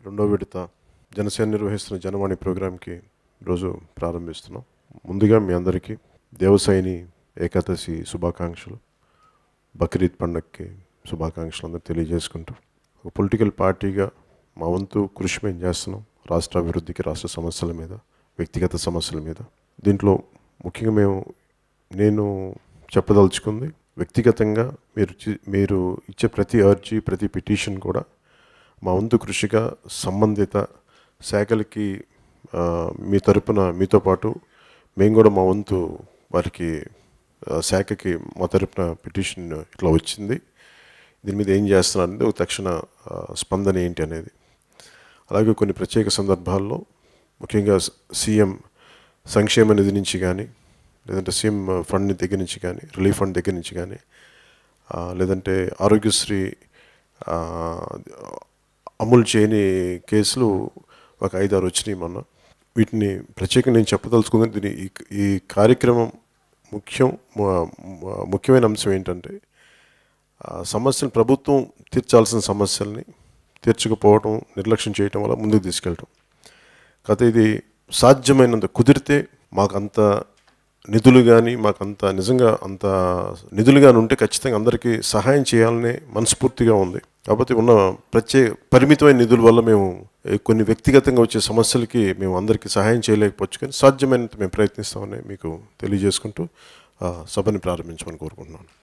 రెండో విడత జనసేన నిర్వహిస్తున్న జనవాణి ప్రోగ్రాంకి ఈరోజు ప్రారంభిస్తున్నాం. ముందుగా మీ అందరికీ దేవసైని ఏకాదశి శుభాకాంక్షలు, బక్రీద్ పండగకి శుభాకాంక్షలు అందరూ తెలియజేసుకుంటూ, ఒక పొలిటికల్ పార్టీగా మా వంతు కృషి మేము చేస్తున్నాం రాష్ట్ర అభివృద్ధికి, రాష్ట్ర సమస్యల మీద, వ్యక్తిగత సమస్యల మీద. దీంట్లో ముఖ్యంగా నేను చెప్పదలుచుకుంది, వ్యక్తిగతంగా మీరు ఇచ్చే ప్రతి అర్జీ, ప్రతి పిటిషన్ కూడా మా వంతు కృషిగా సంబంధిత శాఖలకి మీ తరపున మీతో పాటు మేము కూడా మా వంతు వారికి శాఖకి మా తరపున పిటిషన్ ఇట్లా వచ్చింది, దీని మీద ఏం చేస్తున్నారు అనేది ఒక తక్షణ స్పందన ఏంటి అనేది. అలాగే కొన్ని ప్రత్యేక సందర్భాల్లో ముఖ్యంగా సీఎం సంక్షేమ నిధి నుంచి కానీ, లేదంటే సీఎం ఫండ్ దగ్గర నుంచి కానీ, రిలీఫ్ ఫండ్ దగ్గర నుంచి కానీ, లేదంటే ఆరోగ్యశ్రీ అమలు చేయని కేసులు ఒక 5-6 వచ్చినాయి మొన్న. వీటిని ప్రత్యేకంగా నేను చెప్పదలుచుకుంది. ఈ కార్యక్రమం ముఖ్యమైన అంశం ఏంటంటే, సమస్యలు ప్రభుత్వం తీర్చాల్సిన సమస్యల్ని తీర్చకపోవడం, నిర్లక్ష్యం చేయటం వల్ల ముందుకు తీసుకెళ్ళటం. కాకపోతే ఇది సాధ్యమైనంత కుదిరితే మాకంత నిధులు కానీ, మాకంత నిజంగా అంత నిధులు కానీ ఉంటే ఖచ్చితంగా అందరికీ సహాయం చేయాలనే మనస్ఫూర్తిగా ఉంది. కాకపోతే ఉన్న పరిమితమైన నిధుల వల్ల మేము కొన్ని వ్యక్తిగతంగా వచ్చే సమస్యలకి మేము అందరికీ సహాయం చేయలేకపోవచ్చు, కానీ సాధ్యమైనంత మేము ప్రయత్నిస్తామని మీకు తెలియజేసుకుంటూ సభని ప్రారంభించమని కోరుకుంటున్నాను.